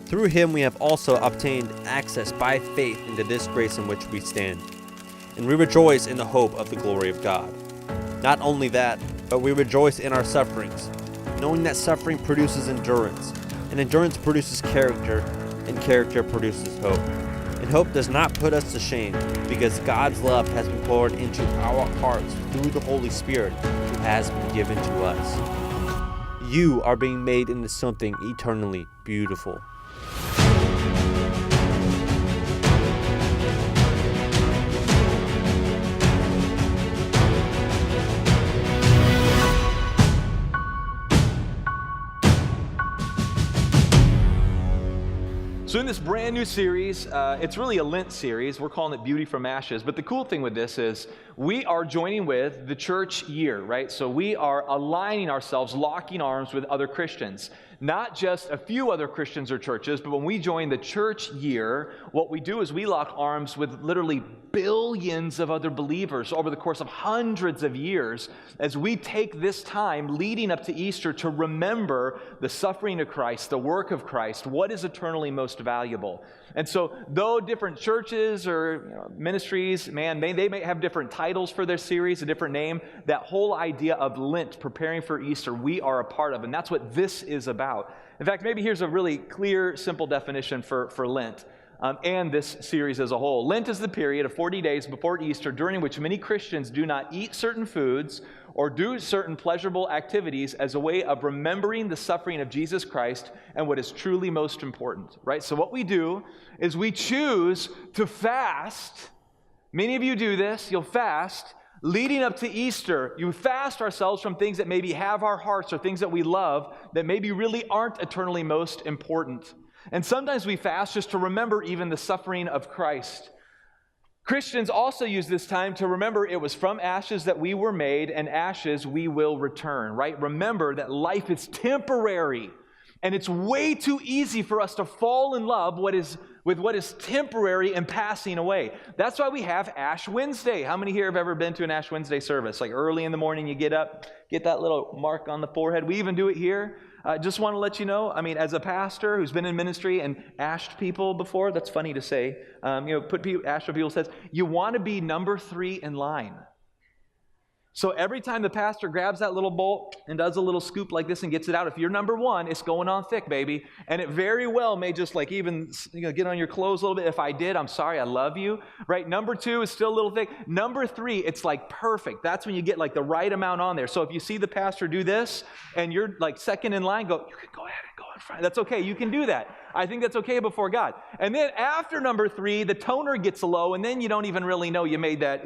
Through him we have also obtained access by faith into this grace in which we stand. And we rejoice in the hope of the glory of God. Not only that, but we rejoice in our sufferings, knowing that suffering produces endurance, and endurance produces character, and character produces hope. And hope does not put us to shame, because God's love has been poured into our hearts through the Holy Spirit who has been given to us. You are being made into something eternally beautiful. So in this brand new series, it's really a Lent series. We're calling it Beauty from Ashes. But the cool thing with this is we are joining with the church year, right? So we are aligning ourselves, locking arms with other Christians. Not just a few other Christians or churches, but when we join the church year, what we do is we lock arms with literally billions of other believers over the course of hundreds of years as we take this time leading up to Easter to remember the suffering of Christ, the work of Christ, what is eternally most valuable. And so though different churches or ministries, they may have different titles for their series, a different name, that whole idea of Lent, preparing for Easter, we are a part of, and that's what this is about. In fact, maybe here's a really clear, simple definition for Lent. And this series as a whole. Lent is the period of 40 days before Easter during which many Christians do not eat certain foods or do certain pleasurable activities as a way of remembering the suffering of Jesus Christ and what is truly most important, right? So what we do is we choose to fast. Many of you do this. You'll fast. Leading up to Easter, you fast ourselves from things that maybe have our hearts or things that we love that maybe really aren't eternally most important. And sometimes we fast just to remember even the suffering of Christ. Christians also use this time to remember it was from ashes that we were made, and ashes we will return, right? Remember that life is temporary, and it's way too easy for us to fall in love with what is temporary and passing away. That's why we have Ash Wednesday. How many here have ever been to an Ash Wednesday service? Like early in the morning, you get up, get that little mark on the forehead. We even do it here. Just want to let you know, as a pastor who's been in ministry and ashed people before, that's funny to say, ashed people says, you want to be number 3 in line. So every time the pastor grabs that little bowl and does a little scoop like this and gets it out, if you're number 1, it's going on thick, baby. And it very well may just even get on your clothes a little bit. If I did, I'm sorry, I love you. Right? Number 2 is still a little thick. Number 3, it's perfect. That's when you get the right amount on there. So if you see the pastor do this and you're second in line, you can go ahead and go in front. That's okay. You can do that. I think that's okay before God. And then after number 3, the toner gets low, and then you don't even really know you made that,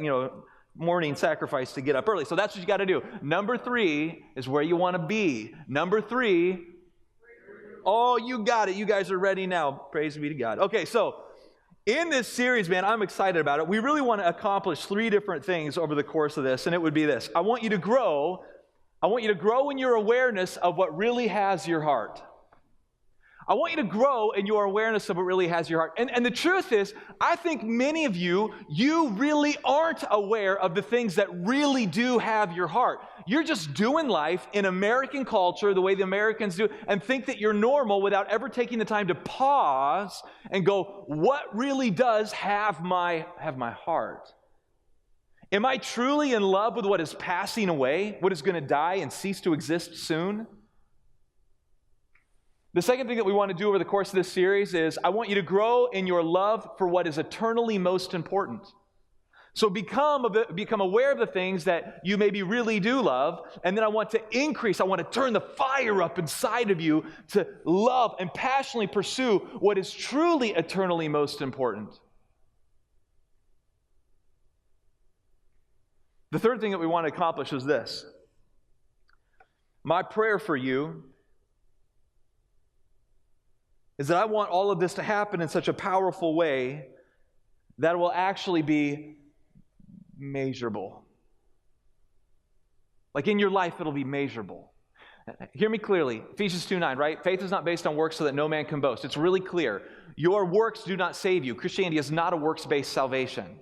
morning sacrifice to get up early. So that's what you got to do. Number 3 is where you want to be. Number 3. Oh, you got it. You guys are ready now. Praise be to God. Okay, so in this series, I'm excited about it. We really want to accomplish 3 different things over the course of this, and it would be this. I want you to grow in your awareness of what really has your heart. I want you to grow in your awareness of what really has your heart. And the truth is, I think many of you really aren't aware of the things that really do have your heart. You're just doing life in American culture the way the Americans do and think that you're normal without ever taking the time to pause and go, what really does have my heart? Am I truly in love with what is passing away, what is going to die and cease to exist soon? The second thing that we want to do over the course of this series is I want you to grow in your love for what is eternally most important. So become aware of the things that you maybe really do love, and then I want to turn the fire up inside of you to love and passionately pursue what is truly eternally most important. The third thing that we want to accomplish is this. My prayer for you is that I want all of this to happen in such a powerful way that it will actually be measurable. In your life, it'll be measurable. Hear me clearly. Ephesians 2:9, right? Faith is not based on works so that no man can boast. It's really clear. Your works do not save you. Christianity is not a works-based salvation.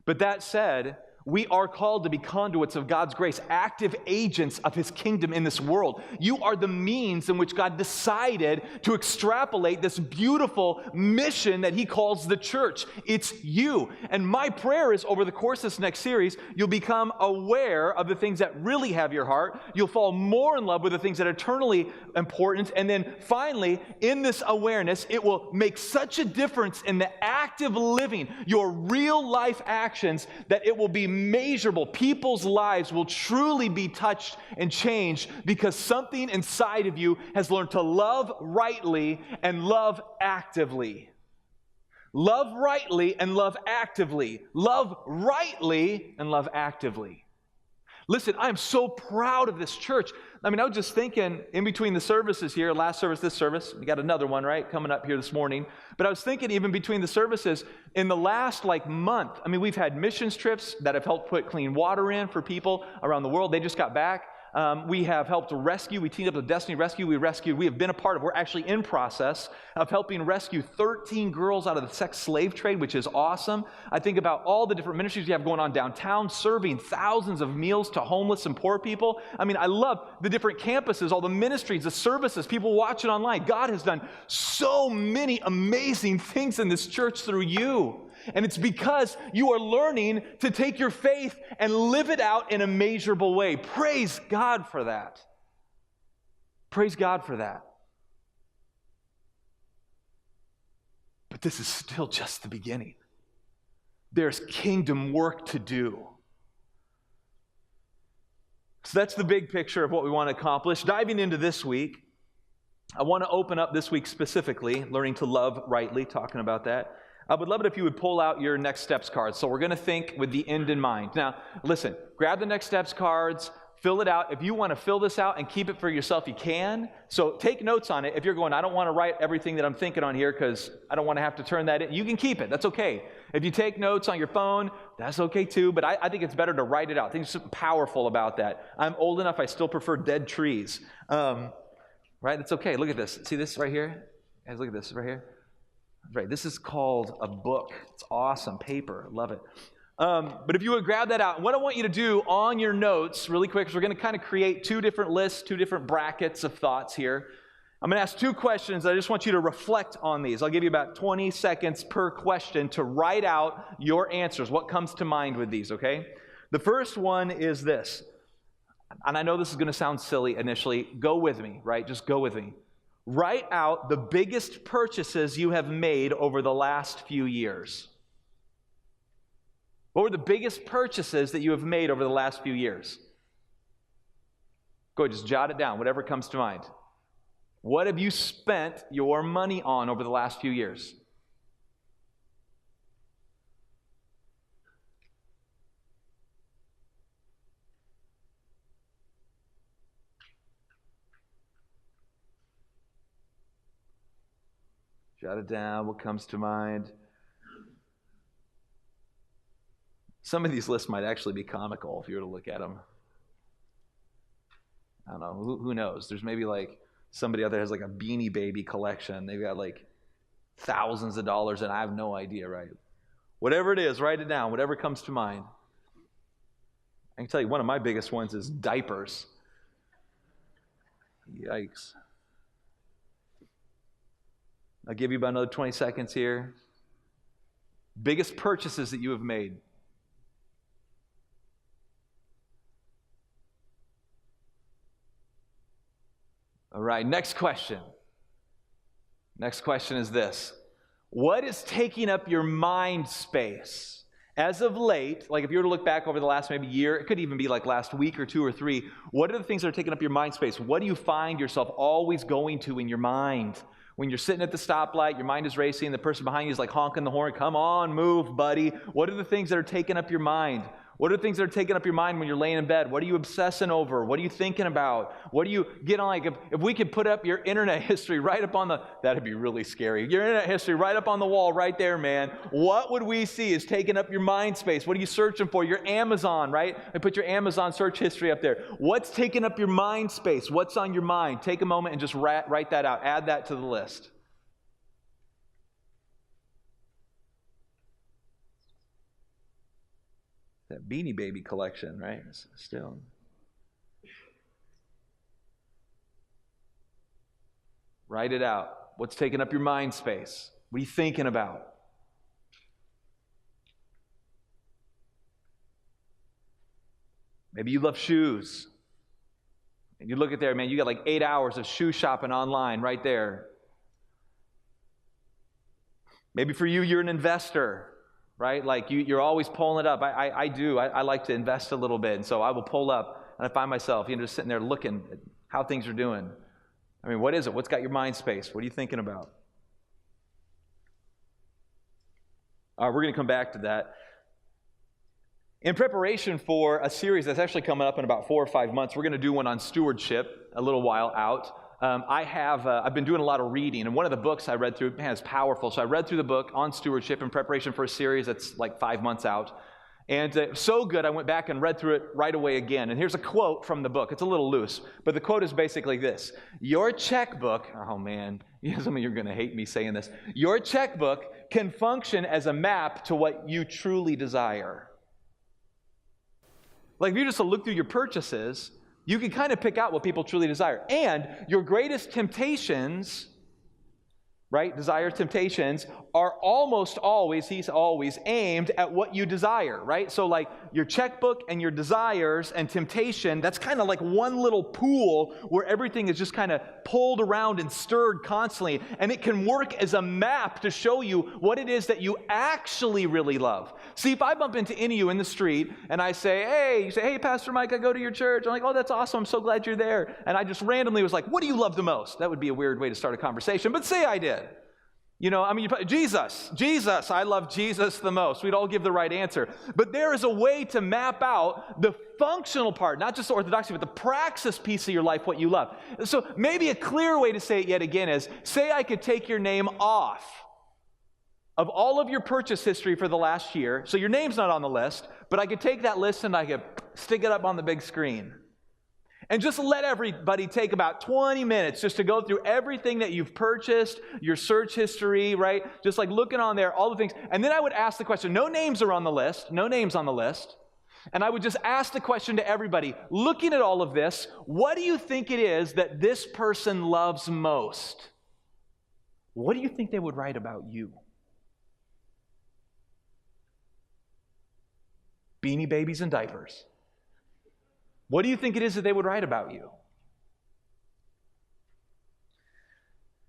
But that said, We are called to be conduits of God's grace, active agents of his kingdom in this world. You are the means in which God decided to extrapolate this beautiful mission that he calls the church. It's you. And my prayer is over the course of this next series, you'll become aware of the things that really have your heart. You'll fall more in love with the things that are eternally important. And then finally, in this awareness, it will make such a difference in the active living, your real life actions, that it will be measurable. People's lives will truly be touched and changed because something inside of you has learned to love rightly and love actively. Love rightly and love actively. Love rightly and love actively. Listen, I'm so proud of this church. I mean, I was just thinking in between the services here, last service, this service, we got another one, right, coming up here this morning. But I was thinking even between the services, in the last month, I mean, we've had missions trips that have helped put clean water in for people around the world. They just got back. We have helped rescue. We teamed up with Destiny Rescue. We have been a part of, we're actually in process of helping rescue 13 girls out of the sex slave trade, which is awesome. I think about all the different ministries we have going on downtown, serving thousands of meals to homeless and poor people. I mean, I love the different campuses, all the ministries, the services, people watching online. God has done so many amazing things in this church through you. And it's because you are learning to take your faith and live it out in a measurable way. Praise God for that. Praise God for that. But this is still just the beginning. There's kingdom work to do. So that's the big picture of what we want to accomplish. Diving into this week, I want to open up this week specifically, learning to love rightly, talking about that. I would love it if you would pull out your next steps cards. So we're going to think with the end in mind. Now, listen, grab the next steps cards, fill it out. If you want to fill this out and keep it for yourself, you can. So take notes on it. If you're going, I don't want to write everything that I'm thinking on here because I don't want to have to turn that in, you can keep it. That's okay. If you take notes on your phone, that's okay too. But I think it's better to write it out. I think there's something powerful about that. I'm old enough, I still prefer dead trees. Right? It's okay. Look at this. See this right here? Guys, look at this right here. Right, this is called a book. It's awesome, paper, love it. But if you would grab that out, what I want you to do on your notes, really quick, is we're going to kind of create two different lists, two different brackets of thoughts here. I'm going to ask two questions. I just want you to reflect on these. I'll give you about 20 seconds per question to write out your answers, what comes to mind with these, okay? The first one is this, and I know this is going to sound silly initially. Go with me, right? Just go with me. Write out the biggest purchases you have made over the last few years. What were the biggest purchases that you have made over the last few years? Go ahead, just jot it down, whatever comes to mind. What have you spent your money on over the last few years? Jot it down, what comes to mind. Some of these lists might actually be comical if you were to look at them. I don't know, who knows? There's maybe somebody out there has a Beanie Baby collection. They've got thousands of dollars and I have no idea, right? Whatever it is, write it down, whatever comes to mind. I can tell you one of my biggest ones is diapers. Yikes. I'll give you about another 20 seconds here. Biggest purchases that you have made. All right, next question. Next question is this. What is taking up your mind space? As of late, if you were to look back over the last maybe year, it could even be last week or two or three, what are the things that are taking up your mind space? What do you find yourself always going to in your mind? When you're sitting at the stoplight, your mind is racing, the person behind you is honking the horn, come on, move, buddy. What are the things that are taking up your mind? What are the things that are taking up your mind when you're laying in bed? What are you obsessing over? What are you thinking about? What do you get on? If we could put up your internet history right up on that'd be really scary. Your internet history right up on the wall right there, man. What would we see is taking up your mind space? What are you searching for? Your Amazon, right? And put your Amazon search history up there. What's taking up your mind space? What's on your mind? Take a moment and just write that out. Add that to the list. That Beanie Baby collection, right? Still. Write it out. What's taking up your mind space? What are you thinking about? Maybe you love shoes. And you look at there, man, you got like 8 hours of shoe shopping online right there. Maybe for you, you're an investor, right? Like you're always pulling it up. I do. I like to invest a little bit. And so I will pull up and I find myself, just sitting there looking at how things are doing. I mean, what is it? What's got your mind space? What are you thinking about? All right, we're going to come back to that. In preparation for a series that's actually coming up in about 4 or 5 months, we're going to do one on stewardship a little while out. I've been doing a lot of reading, and one of the books I read through, man, it's powerful. So I read through the book on stewardship in preparation for a series that's like 5 months out. And so good, I went back and read through it right away again. And here's a quote from the book. It's a little loose, but the quote is basically this. Your checkbook, oh man, some of you are going to hate me saying this. Your checkbook can function as a map to what you truly desire. Like if you just look through your purchases, you can kind of pick out what people truly desire. And your greatest temptations, right, desires, temptations, are almost always, he's always aimed at what you desire, right? So like your checkbook and your desires and temptation, that's kind of like one little pool where everything is just kind of pulled around and stirred constantly. And it can work as a map to show you what it is that you actually really love. See, if I bump into any of you in the street and I say, hey, you say, hey, Pastor Mike, I go to your church. I'm like, oh, that's awesome. I'm so glad you're there. And I just randomly was like, what do you love the most? That would be a weird way to start a conversation, but say I did. Jesus, I love Jesus the most. We'd all give the right answer. But there is a way to map out the functional part, not just the orthodoxy, but the praxis piece of your life, what you love. So maybe a clear way to say it yet again is, say I could take your name off of all of your purchase history for the last year. So your name's not on the list, but I could take that list and I could stick it up on the big screen. And just let everybody take about 20 minutes just to go through everything that you've purchased, your search history, right? Just like looking on there, all the things. And then I would ask the question, no names are on the list, no names on the list. And I would just ask the question to everybody, looking at all of this, what do you think it is that this person loves most? What do you think they would write about you? Beanie Babies and diapers. What do you think it is that they would write about you?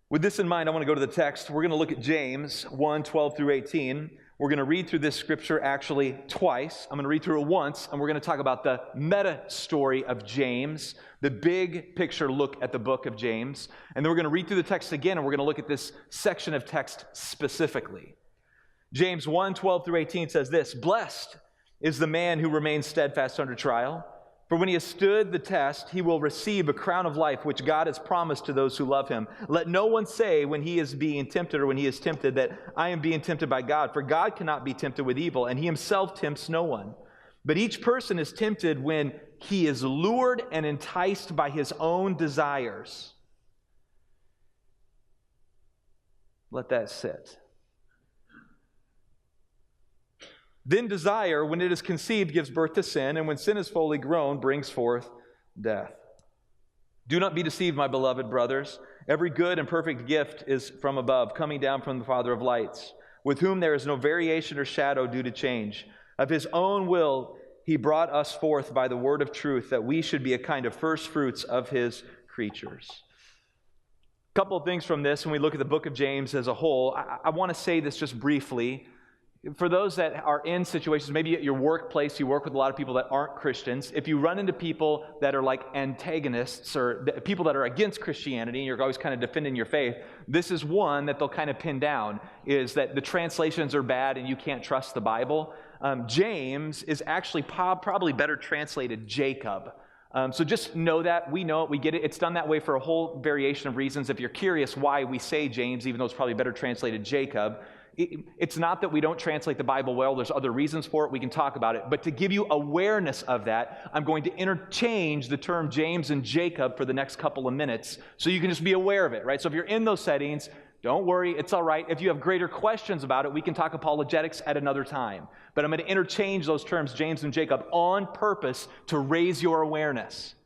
With this in mind, I want to go to the text. We're going to look at James 1, 12 through 18. We're going to read through this scripture actually twice. I'm going to read through it once, and we're going to talk about the meta story of James, the big picture look at the book of James. And then we're going to read through the text again, and we're going to look at this section of text specifically. James 1, 12 through 18 says this, "Blessed is the man who remains steadfast under trial. For when he has stood the test, he will receive a crown of life which God has promised to those who love him. Let no one say when he is being tempted or when he is tempted that I am being tempted by God. For God cannot be tempted with evil, and he himself tempts no one. But each person is tempted when he is lured and enticed by his own desires." Let that sit. "Then desire, when it is conceived, gives birth to sin, and when sin is fully grown, brings forth death. Do not be deceived, my beloved brothers. Every good and perfect gift is from above, coming down from the Father of lights, with whom there is no variation or shadow due to change. Of his own will he brought us forth by the word of truth, that we should be a kind of first fruits of his creatures." A couple of things from this when we look at the book of James as a whole. I want to say this just briefly. For those that are in situations, maybe at your workplace, you work with a lot of people that aren't Christians. If you run into people that are like antagonists or people that are against Christianity, and you're always kind of defending your faith, this is one that they'll kind of pin down, is that the translations are bad and you can't trust the Bible. James is actually probably better translated Jacob. So just know that. We know it. We get it. It's done that way for a whole variation of reasons. If you're curious why we say James, even though it's probably better translated Jacob, it's not that we don't translate the Bible well. There's other reasons for it. We can talk about it. But to give you awareness of that, I'm going to interchange the term James and Jacob for the next couple of minutes so you can just be aware of it, right? So if you're in those settings, Don't worry, it's all right. If you have greater questions about it, we can talk apologetics at another time. But I'm going to interchange those terms, James and Jacob, on purpose to raise your awareness.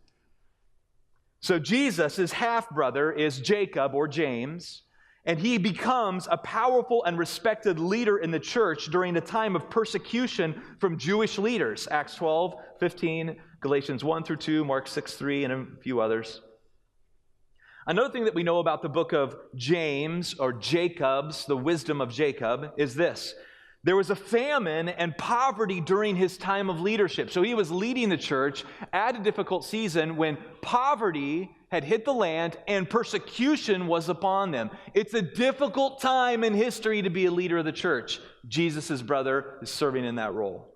So Jesus, his half-brother, is Jacob or James, and he becomes a powerful and respected leader in the church during a time of persecution from Jewish leaders. Acts 12, 15, Galatians 1 through 2, Mark 6, 3, and a few others. Another thing that we know about the book of James, or Jacob's, the wisdom of Jacob, is this. There was a famine and poverty during his time of leadership. So he was leading the church at a difficult season when poverty had hit the land and persecution was upon them. It's a difficult time in history to be a leader of the church. Jesus' brother is serving in that role.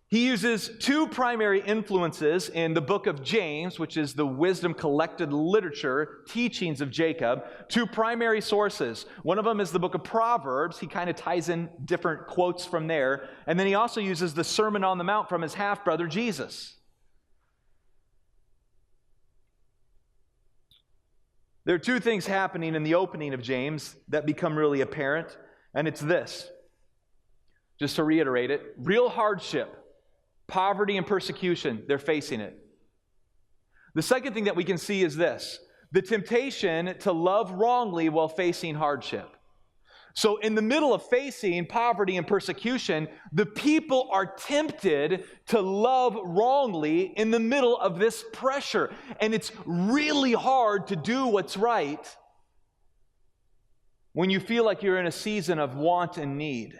He uses two primary influences in the book of James, which is the wisdom collected literature, teachings of Jacob, two primary sources. One of them is the book of Proverbs. He kind of ties in different quotes from there. And then he also uses the Sermon on the Mount from his half-brother Jesus. There are two things happening in the opening of James that become really apparent, and it's this. Just to reiterate it, real hardship, poverty and persecution, they're facing it. The second thing that we can see is this, the temptation to love wrongly while facing hardship. So in the middle of facing poverty and persecution, the people are tempted to love wrongly in the middle of this pressure. And it's really hard to do what's right when you feel like you're in a season of want and need.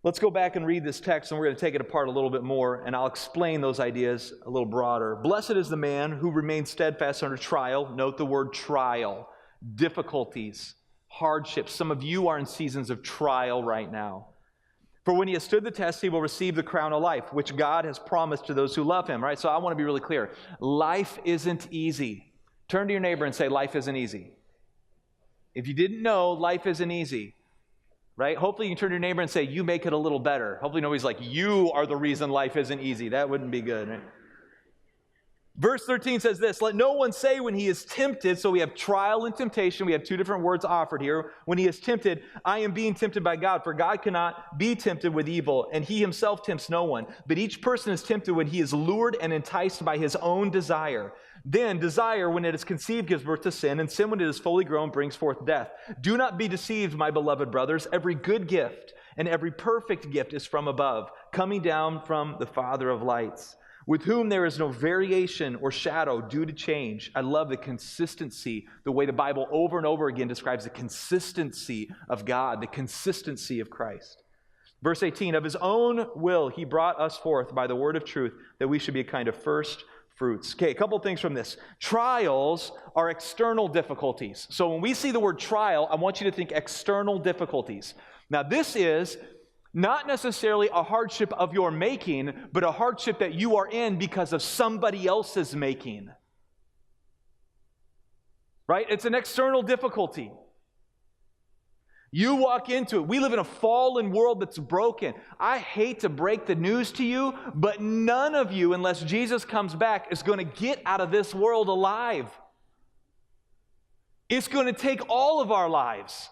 Let's go back and read this text, and we're going to take it apart a little bit more, and I'll explain those ideas a little broader. Blessed is the man who remains steadfast under trial. Note the word trial. Difficulties, hardships. Some of you are in seasons of trial right now. For when he has stood the test, he will receive the crown of life, which God has promised to those who love him. Right? So I want to be really clear. Life isn't easy. Turn to your neighbor and say, life isn't easy. If you didn't know, life isn't easy. Right? Hopefully you can turn to your neighbor and say, you make it a little better. Hopefully nobody's like, you are the reason life isn't easy. That wouldn't be good. Right? Verse 13 says this, let no one say when he is tempted, so we have trial and temptation. We have two different words offered here. When he is tempted, I am being tempted by God, for God cannot be tempted with evil, and he himself tempts no one. But each person is tempted when he is lured and enticed by his own desire. Then desire, when it is conceived, gives birth to sin, and sin, when it is fully grown, brings forth death. Do not be deceived, my beloved brothers. Every good gift and every perfect gift is from above, coming down from the Father of lights, with whom there is no variation or shadow due to change. I love the consistency, the way the Bible over and over again describes the consistency of God, the consistency of Christ. Verse 18, of his own will he brought us forth by the word of truth, that we should be a kind of first fruits. Okay, a couple things from this. Trials are external difficulties. So when we see the word trial, I want you to think external difficulties. Now this is not necessarily a hardship of your making, but a hardship that you are in because of somebody else's making. Right? It's an external difficulty. You walk into it. We live in a fallen world that's broken. I hate to break the news to you, but none of you, unless Jesus comes back, is going to get out of this world alive. It's going to take all of our lives.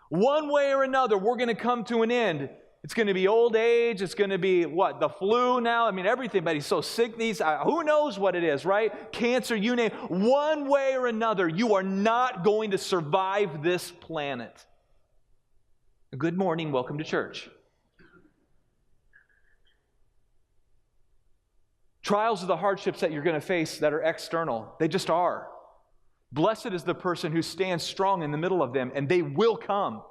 One way or another, we're going to come to an end. It's going to be old age. It's going to be, what, the flu now? I mean, everybody's so sick. Who knows what it is, right? Cancer, you name it. One way or another, you are not going to survive this planet. Good morning. Welcome to church. Trials are the hardships that you're going to face that are external. They just are. Blessed is the person who stands strong in the middle of them, and they will come.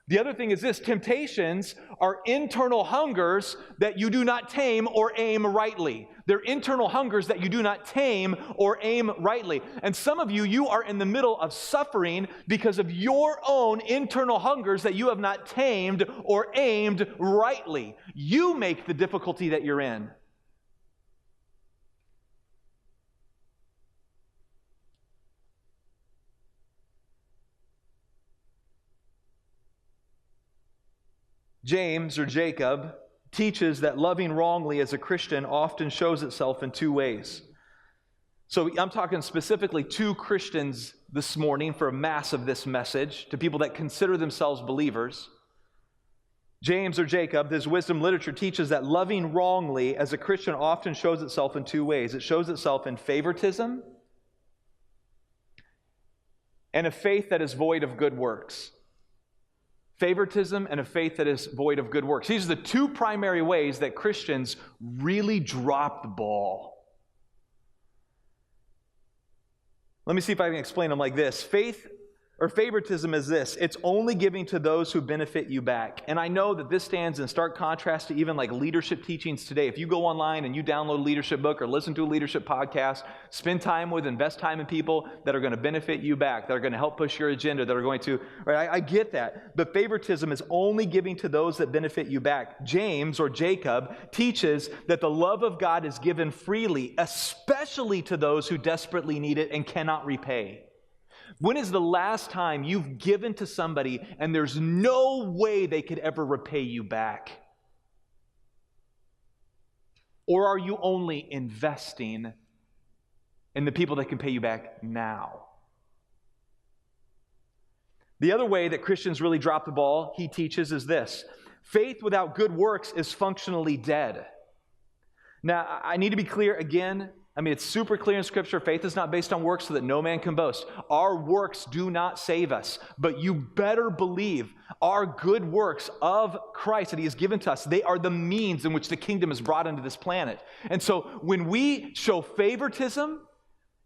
The other thing is this, temptations are internal hungers that you do not tame or aim rightly. They're internal hungers that you do not tame or aim rightly. And some of you, you are in the middle of suffering because of your own internal hungers that you have not tamed or aimed rightly. You make the difficulty that you're in. James, or Jacob, teaches that loving wrongly as a Christian often shows itself in two ways. So I'm talking specifically to Christians this morning for a mass of this message, to people that consider themselves believers. James or Jacob, his wisdom literature teaches that loving wrongly as a Christian often shows itself in two ways. It shows itself in favoritism and a faith that is void of good works. Favoritism and a faith that is void of good works. These are the two primary ways that Christians really drop the ball. Let me see if I can explain them like this. Faith or favoritism is this: it's only giving to those who benefit you back. And I know that this stands in stark contrast to even like leadership teachings today. If you go online and you download a leadership book or listen to a leadership podcast, spend time with, invest time in people that are going to benefit you back, that are going to help push your agenda, that are going to, right? I get that. But favoritism is only giving to those that benefit you back. James or Jacob teaches that the love of God is given freely, especially to those who desperately need it and cannot repay. When is the last time you've given to somebody and there's no way they could ever repay you back? Or are you only investing in the people that can pay you back now? The other way that Christians really drop the ball, he teaches, is this: faith without good works is functionally dead. Now, I need to be clear again. I mean, it's super clear in Scripture. Faith is not based on works so that no man can boast. Our works do not save us. But you better believe our good works of Christ that He has given to us, they are the means in which the kingdom is brought into this planet. And so when we show favoritism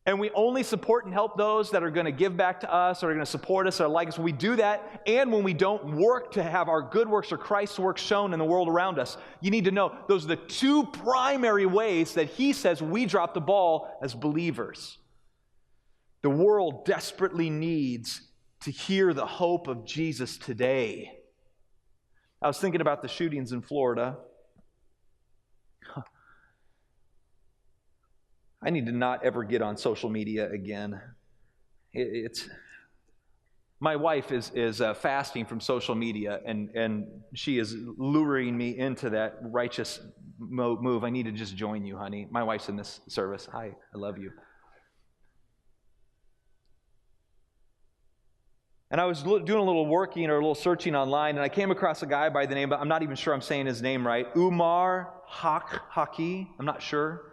and we only support and help those that are going to give back to us or are going to support us or like us, we do that. And when we don't work to have our good works or Christ's works shown in the world around us, you need to know those are the two primary ways that he says we drop the ball as believers. The world desperately needs to hear the hope of Jesus today. I was thinking about the shootings in Florida. I need to not ever get on social media again. My wife is fasting from social media, and she is luring me into that righteous move. I need to just join you, honey. My wife's in this service. Hi, I love you. And I was doing a little working or a little searching online, and I came across a guy by the name, but I'm not even sure I'm saying his name right, Umar Haki. I'm not sure.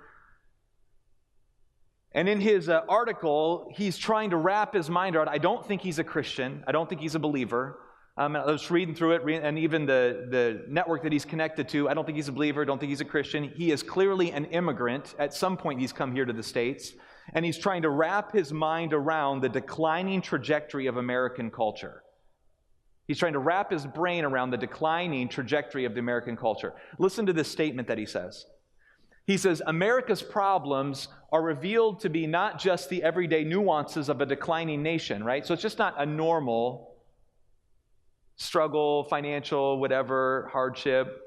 And in his article, he's trying to wrap his mind around, I don't think he's a Christian. I don't think he's a believer. I was reading through it, and even the network that he's connected to, I don't think he's a believer. I don't think he's a Christian. He is clearly an immigrant. At some point, he's come here to the States, and he's trying to wrap his mind around the declining trajectory of American culture. He's trying to wrap his brain around the declining trajectory of the American culture. Listen to this statement that he says. He says, America's problems are revealed to be not just the everyday nuances of a declining nation, right? So it's just not a normal struggle, financial, whatever, hardship,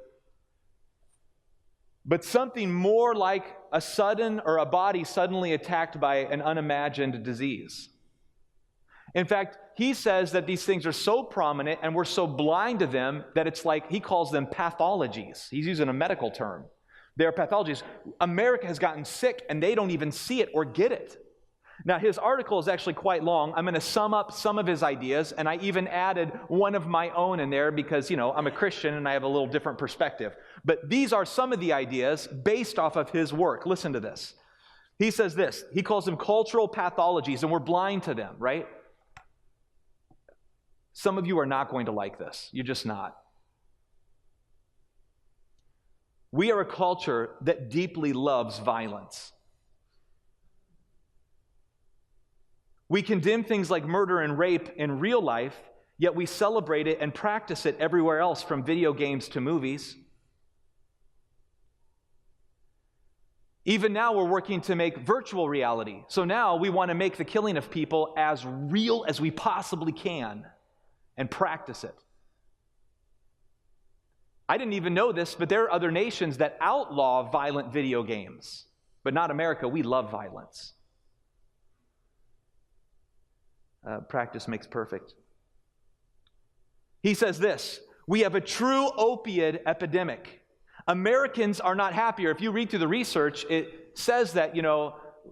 but something more like a body suddenly attacked by an unimagined disease. In fact, he says that these things are so prominent and we're so blind to them that it's like, he calls them pathologies. He's using a medical term. They're pathologies. America has gotten sick and they don't even see it or get it. Now, his article is actually quite long. I'm going to sum up some of his ideas, and I even added one of my own in there because, I'm a Christian and I have a little different perspective. But these are some of the ideas based off of his work. Listen to this. He says this. He calls them cultural pathologies, and we're blind to them, right? Some of you are not going to like this. You're just not. We are a culture that deeply loves violence. We condemn things like murder and rape in real life, yet we celebrate it and practice it everywhere else, from video games to movies. Even now, we're working to make virtual reality. So now we want to make the killing of people as real as we possibly can and practice it. I didn't even know this, but there are other nations that outlaw violent video games. But not America. We love violence. Practice makes perfect. He says this: we have a true opiate epidemic. Americans are not happier. If you read through the research, it says that,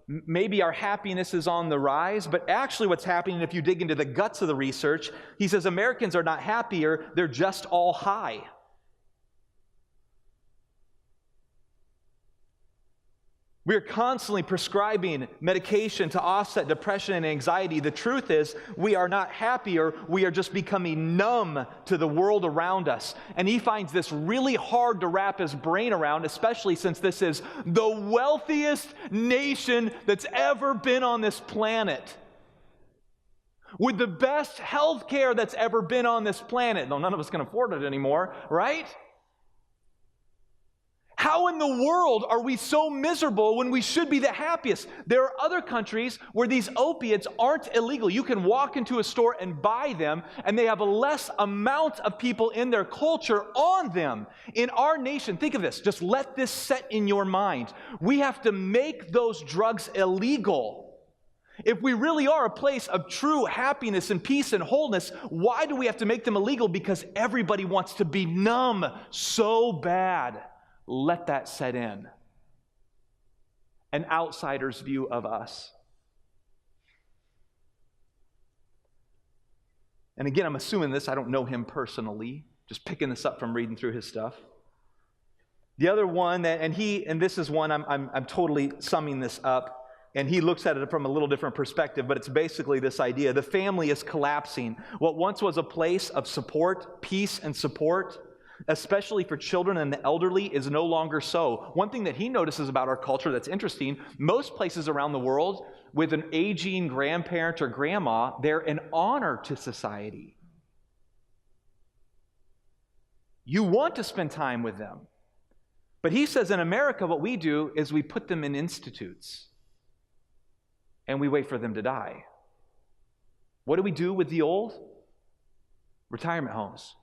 maybe our happiness is on the rise, but actually what's happening, if you dig into the guts of the research, he says Americans are not happier, they're just all high. We are constantly prescribing medication to offset depression and anxiety. The truth is, we are not happier, we are just becoming numb to the world around us. And he finds this really hard to wrap his brain around, especially since this is the wealthiest nation that's ever been on this planet, with the best health care that's ever been on this planet. Though none of us can afford it anymore, right? How in the world are we so miserable when we should be the happiest? There are other countries where these opiates aren't illegal. You can walk into a store and buy them, and they have a less amount of people in their culture on them. In our nation, think of this, just let this set in your mind. We have to make those drugs illegal. If we really are a place of true happiness and peace and wholeness, why do we have to make them illegal? Because everybody wants to be numb so bad. Let that set in. An outsider's view of us. And again, I'm assuming this, I don't know him personally, just picking this up from reading through his stuff. The other one, and this is one, I'm totally summing this up, and he looks at it from a little different perspective, but it's basically this idea. The family is collapsing. What once was a place of support, peace, and support, especially for children and the elderly, is no longer so. One thing that he notices about our culture that's interesting, most places around the world with an aging grandparent or grandma, they're an honor to society. You want to spend time with them. But he says in America, what we do is we put them in institutes and we wait for them to die. What do we do with the old? Retirement homes.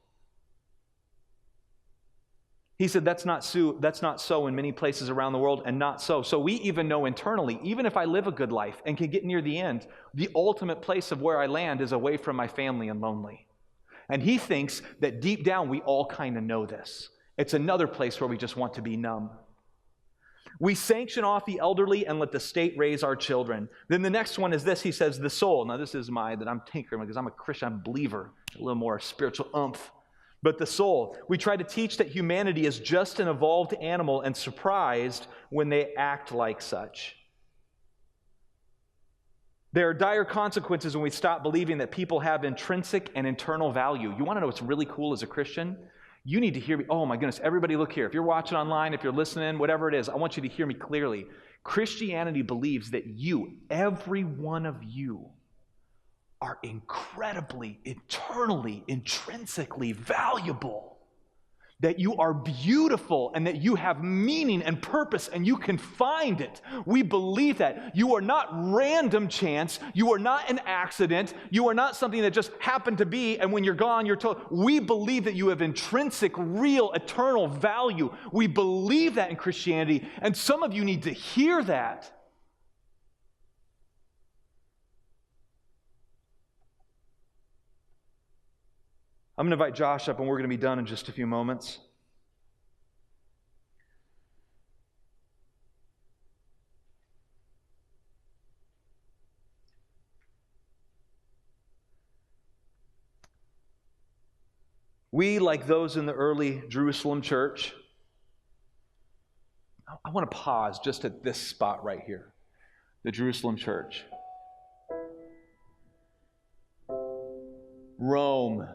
He said that's not so in many places around the world, and not so. So we even know internally, even if I live a good life and can get near the end, the ultimate place of where I land is away from my family and lonely. And he thinks that deep down we all kind of know this. It's another place where we just want to be numb. We sanction off the elderly and let the state raise our children. Then the next one is this. He says the soul. Now this is that I'm tinkering because I'm a Christian, I'm a believer, a little more spiritual oomph. But the soul, we try to teach that humanity is just an evolved animal and surprised when they act like such. There are dire consequences when we stop believing that people have intrinsic and internal value. You want to know what's really cool as a Christian? You need to hear me. Oh my goodness, everybody look here. If you're watching online, if you're listening, whatever it is, I want you to hear me clearly. Christianity believes that you, every one of you, are incredibly, eternally, intrinsically valuable. That you are beautiful and that you have meaning and purpose and you can find it. We believe that. You are not random chance. You are not an accident. You are not something that just happened to be and when you're gone, you're told. We believe that you have intrinsic, real, eternal value. We believe that in Christianity, and some of you need to hear that. I'm going to invite Josh up, and we're going to be done in just a few moments. We, like those in the early Jerusalem church, I want to pause just at this spot right here, the Jerusalem church. Rome.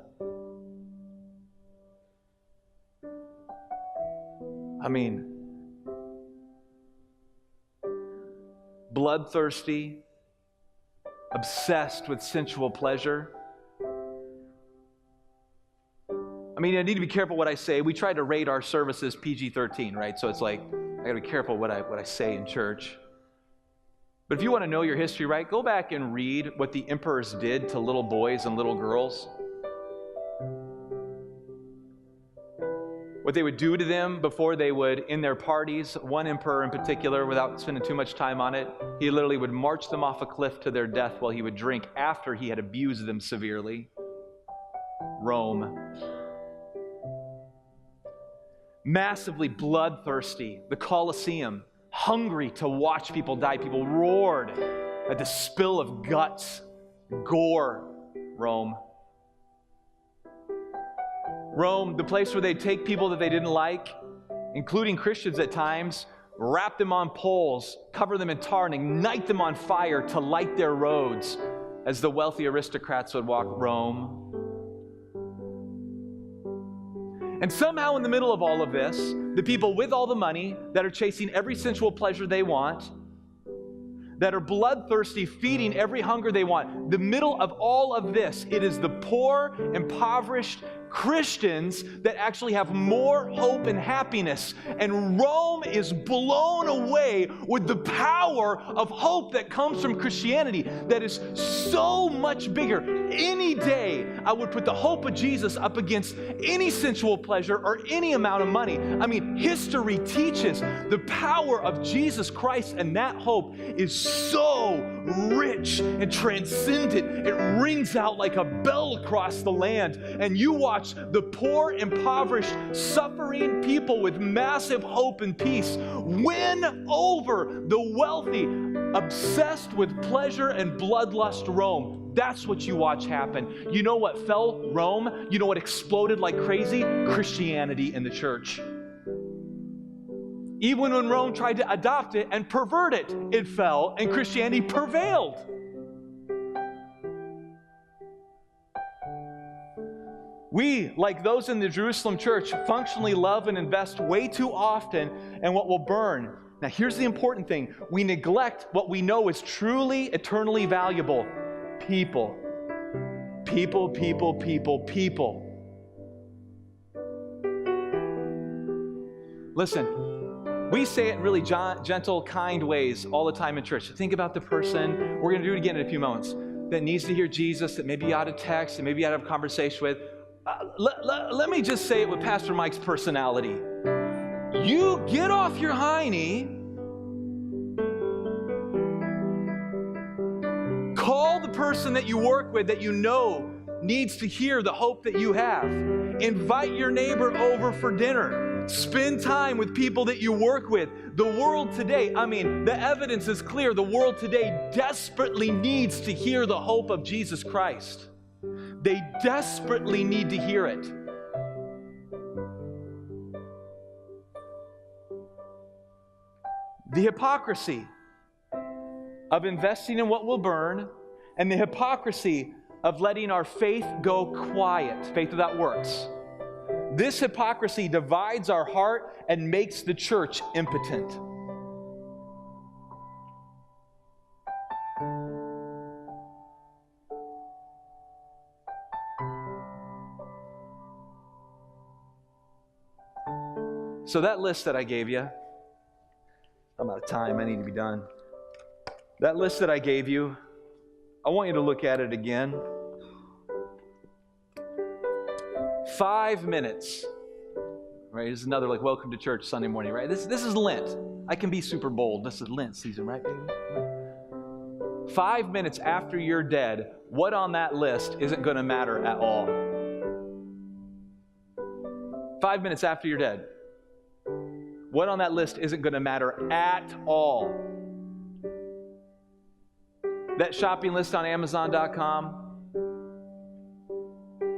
I mean, bloodthirsty, obsessed with sensual pleasure. I mean, I need to be careful what I say. We try to rate our services PG-13, right? So it's like, I gotta be careful what I say in church. But if you want to know your history, right, go back and read what the emperors did to little boys and little girls. What they would do to them before they would, in their parties, one emperor in particular, without spending too much time on it, he literally would march them off a cliff to their death while he would drink after he had abused them severely. Rome. Massively bloodthirsty. The Colosseum. hungry to watch people die. People roared at the spill of guts, gore. Rome. Rome, the place where they'd take people that they didn't like, including Christians at times, wrap them on poles, cover them in tar, and ignite them on fire to light their roads as the wealthy aristocrats would walk Rome. And somehow in the middle of all of this, the people with all the money that are chasing every sensual pleasure they want, that are bloodthirsty, feeding every hunger they want, the middle of all of this, it is the poor, impoverished Christians that actually have more hope and happiness. And Rome is blown away with the power of hope that comes from Christianity that is so much bigger. Any day, I would put the hope of Jesus up against any sensual pleasure or any amount of money. I mean, history teaches the power of Jesus Christ, and that hope is so rich and transcendent. It rings out like a bell across the land, and you watch the poor, impoverished, suffering people with massive hope and peace win over the wealthy, obsessed with pleasure and bloodlust Rome. That's what you watch happen. You know what fell? Rome. You know what exploded like crazy? Christianity in the church. Even when Rome tried to adopt it and pervert it, it fell, and Christianity prevailed. We, like those in the Jerusalem church, functionally love and invest way too often in what will burn. Now, here's the important thing. We neglect what we know is truly, eternally valuable. People. People, people, people, people. Listen, we say it in really gentle, kind ways all the time in church. Think about the person, we're going to do it again in a few moments, that needs to hear Jesus, that maybe you ought to text, that maybe you ought to have a conversation with. Let me just say it with Pastor Mike's personality. You get off your hiney, call the person that you work with that you know needs to hear the hope that you have. Invite your neighbor over for dinner. Spend time with people that you work with. The world today, I mean, the evidence is clear. The world today desperately needs to hear the hope of Jesus Christ. They desperately need to hear it. The hypocrisy of investing in what will burn, and the hypocrisy of letting our faith go quiet, faith without works. This hypocrisy divides our heart and makes the church impotent. So that list that I gave you, I'm out of time, I need to be done. That list that I gave you, I want you to look at it again. 5 minutes. Right, this is another like welcome to church Sunday morning, right? This is Lent. I can be super bold. This is Lent season, right, baby? 5 minutes after you're dead, what on that list isn't going to matter at all? 5 minutes after you're dead, what on that list isn't going to matter at all? That shopping list on Amazon.com,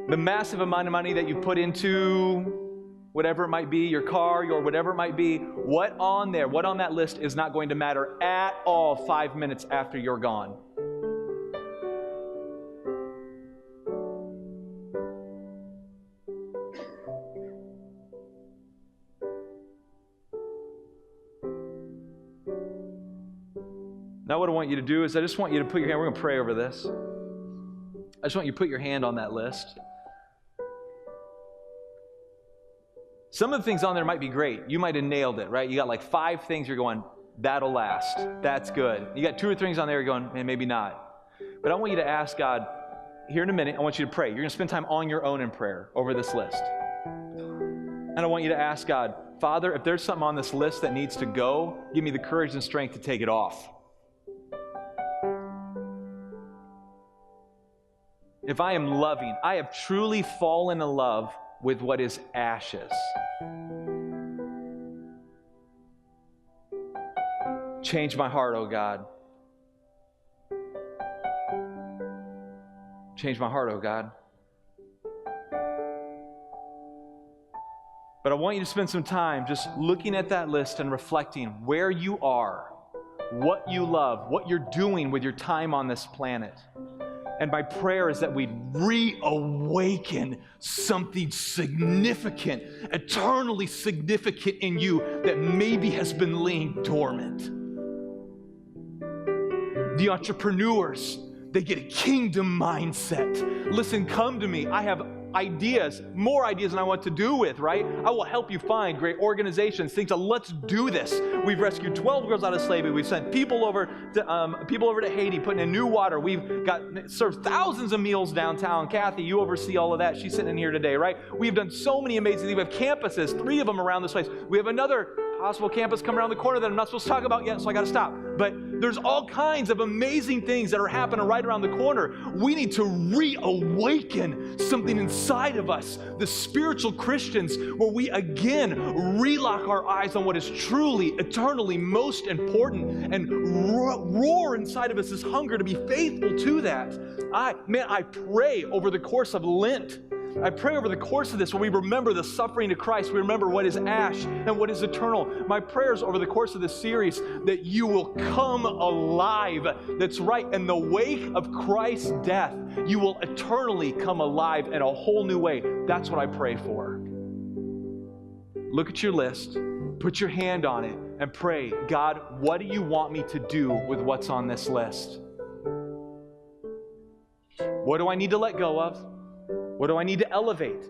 the massive amount of money that you put into whatever it might be, your car, your whatever it might be, what on there, what on that list is not going to matter at all 5 minutes after you're gone? Now what I want you to do is I just want you to put your hand, we're going to pray over this. I just want you to put your hand on that list. Some of the things on there might be great. You might have nailed it, right? You got like 5 things you're going, that'll last. That's good. You got 2 or 3 things on there you're going, man, maybe not. But I want you to ask God, here in a minute, I want you to pray. You're going to spend time on your own in prayer over this list. And I want you to ask God, Father, if there's something on this list that needs to go, give me the courage and strength to take it off. If I am loving, I have truly fallen in love with what is ashes. Change my heart, oh God. Change my heart, oh God. But I want you to spend some time just looking at that list and reflecting where you are, what you love, what you're doing with your time on this planet. And my prayer is that we'd reawaken something significant, eternally significant in you that maybe has been laying dormant. The entrepreneurs, they get a kingdom mindset. Listen, come to me. I have ideas, more ideas than I want to do with, right? I will help you find great organizations, things that let's do this. We've rescued 12 girls out of slavery. We've sent people over to Haiti, putting in new water. We've served thousands of meals downtown. Kathy, you oversee all of that. She's sitting in here today, right? We've done so many amazing things. We have campuses, 3 of them around this place. We have another possible campus coming around the corner that I'm not supposed to talk about yet, so I got to stop. But there's all kinds of amazing things that are happening right around the corner. We need to reawaken something inside of us, the spiritual Christians, where we again relock our eyes on what is truly, eternally most important and roar inside of us this hunger to be faithful to that. I pray over the course of Lent, I pray over the course of this, when we remember the suffering of Christ, we remember what is ash and what is eternal. My prayers over the course of this series that you will come alive. That's right. In the wake of Christ's death, you will eternally come alive in a whole new way. That's what I pray for. Look at your list, put your hand on it, and pray, God, what do you want me to do with what's on this list? What do I need to let go of? What do I need to elevate?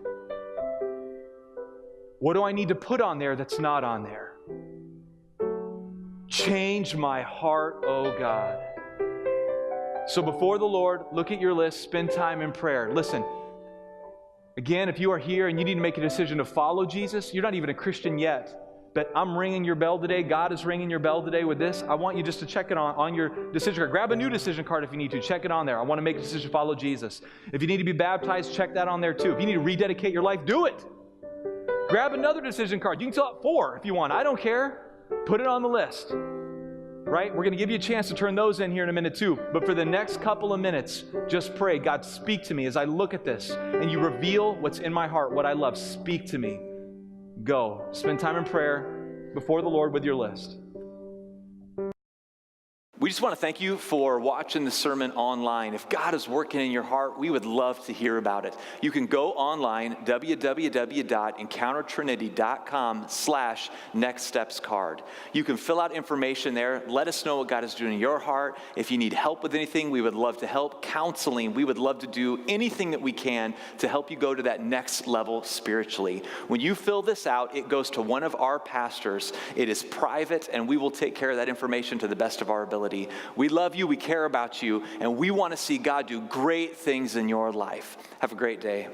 What do I need to put on there that's not on there? Change my heart, oh God. So before the Lord, look at your list, spend time in prayer. Listen, again, if you are here and you need to make a decision to follow Jesus, you're not even a Christian yet, but I'm ringing your bell today. God is ringing your bell today with this. I want you just to check it on your decision card. Grab a new decision card if you need to. Check it on there. I want to make a decision to follow Jesus. If you need to be baptized, check that on there too. If you need to rededicate your life, do it. Grab another decision card. You can fill out 4 if you want. I don't care. Put it on the list. Right? We're going to give you a chance to turn those in here in a minute too. But for the next couple of minutes, just pray, God, speak to me as I look at this and you reveal what's in my heart, what I love. Speak to me. Go. Spend time in prayer before the Lord with your list. We just want to thank you for watching the sermon online. If God is working in your heart, we would love to hear about it. You can go online, www.encountertrinity.com/nextstepscard. You can fill out information there. Let us know what God is doing in your heart. If you need help with anything, we would love to help. Counseling, we would love to do anything that we can to help you go to that next level spiritually. When you fill this out, it goes to one of our pastors. It is private, and we will take care of that information to the best of our ability. We love you, we care about you, and we want to see God do great things in your life. Have a great day.